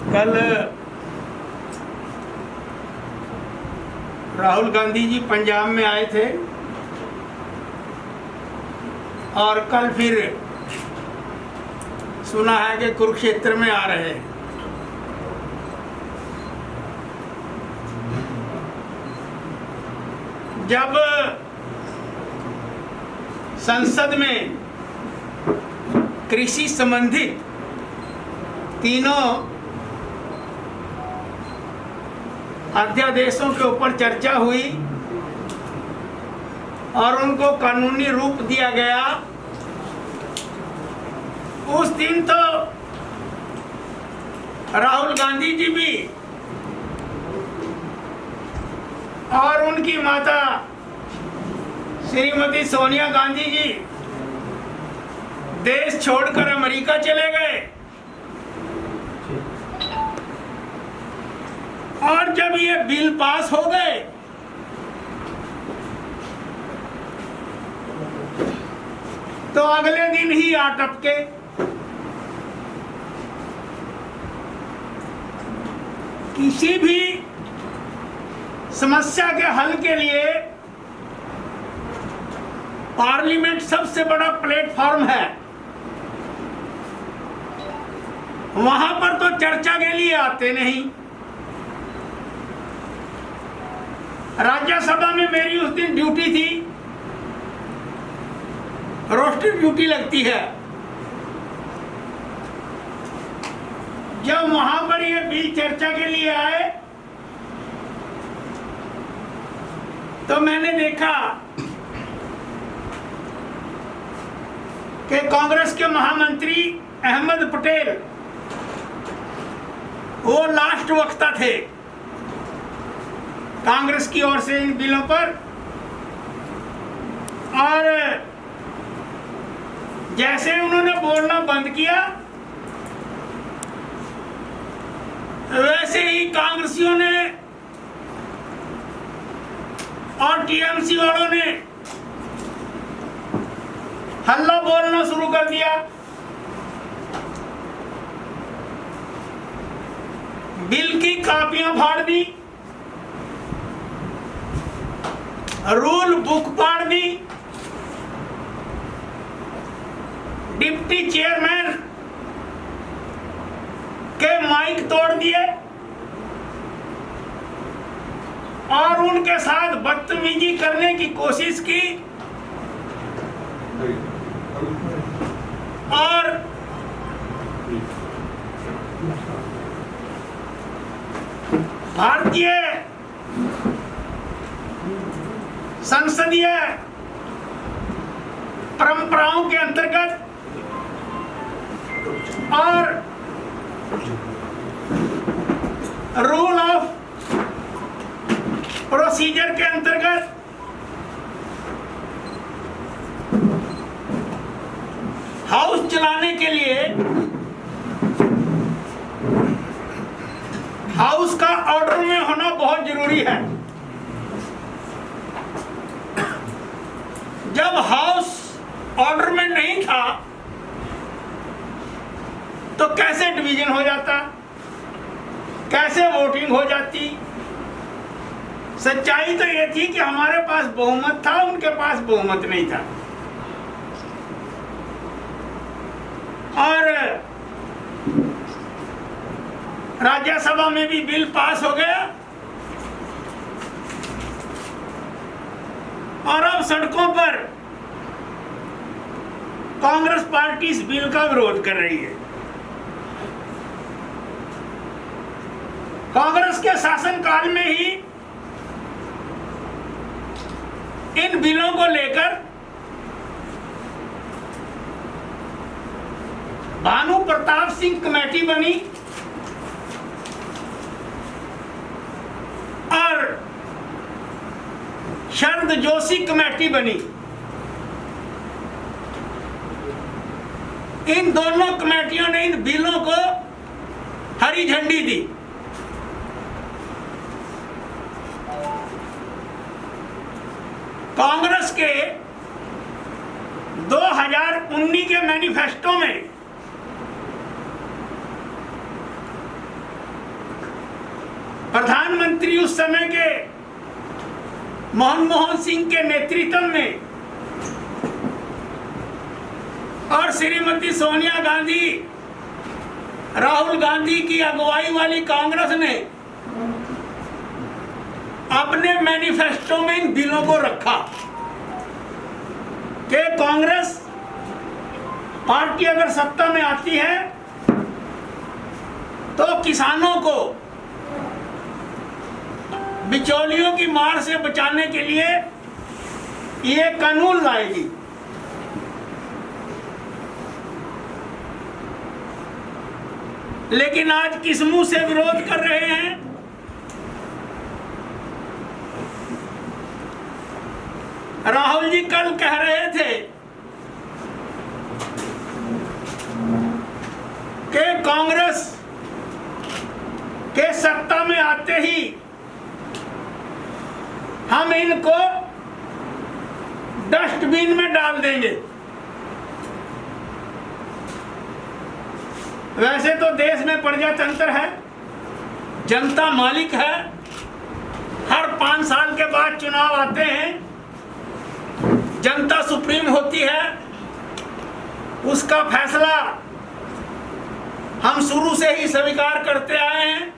कल राहुल गांधी जी पंजाब में आए थे और कल फिर सुना है कि कुरुक्षेत्र में आ रहे हैं। जब संसद में कृषि संबंधित तीनों अध्यादेशों के ऊपर चर्चा हुई और उनको कानूनी रूप दिया गया, उस दिन तो राहुल गांधी जी भी और उनकी माता श्रीमती सोनिया गांधी जी देश छोड़कर अमेरिका चले गए। और जब ये बिल पास हो गए तो अगले दिन ही आ टपके। किसी भी समस्या के हल के लिए पार्लियामेंट सबसे बड़ा प्लेटफॉर्म है। वहां पर तो चर्चा के लिए आते नहीं। राज्यसभा में मेरी उस दिन ड्यूटी थी, रोस्टेड ड्यूटी लगती है। जब वहां पर ये बिल चर्चा के लिए आए तो मैंने देखा कि कांग्रेस के महामंत्री अहमद पटेल वो लास्ट वक्ता थे कांग्रेस की ओर से इन बिलों पर। और जैसे उन्होंने बोलना बंद किया वैसे ही कांग्रेसियों ने और टीएमसी वालों ने हल्ला बोलना शुरू कर दिया। बिल की कॉपियां फाड़ दी, रूल बुक फाड़ दी, डिप्टी चेयरमैन के माइक तोड़ दिए और उनके साथ बदतमीजी करने की कोशिश की। और भारतीय संसदीय परंपराओं के अंतर्गत और रूल ऑफ प्रोसीजर के अंतर्गत हाउस चलाने के लिए हाउस का ऑर्डर में होना बहुत जरूरी है। जब हाउस ऑर्डर में नहीं था तो कैसे डिवीजन हो जाता, कैसे वोटिंग हो जाती। सच्चाई तो यह थी कि हमारे पास बहुमत था, उनके पास बहुमत नहीं था। और राज्यसभा में भी बिल पास हो गया और अब सड़कों पर कांग्रेस पार्टी इस बिल का विरोध कर रही है। कांग्रेस के शासनकाल में ही इन बिलों को लेकर भानु प्रताप सिंह कमेटी बनी और शरद जोशी कमेटी बनी। इन दोनों कमेटियों ने इन बिलों को हरी झंडी दी। कांग्रेस के 2019 के मैनिफेस्टो में प्रधानमंत्री उस समय के मनमोहन सिंह के नेतृत्व में और श्रीमती सोनिया गांधी, राहुल गांधी की अगुवाई वाली कांग्रेस ने अपने मैनिफेस्टो में इन बिलों को रखा कि कांग्रेस पार्टी अगर सत्ता में आती है तो किसानों को बिचौलियों की मार से बचाने के लिए ये कानून लाएगी। लेकिन आज किस मुंह से विरोध कर रहे हैं? राहुल जी कल कह रहे थे कि कांग्रेस के सत्ता में आते ही हम इनको डस्टबिन में डाल देंगे। वैसे तो देश में प्रजातंत्र है, जनता मालिक है, हर 5 साल के बाद चुनाव आते हैं, जनता सुप्रीम होती है, उसका फैसला हम शुरू से ही स्वीकार करते आए हैं।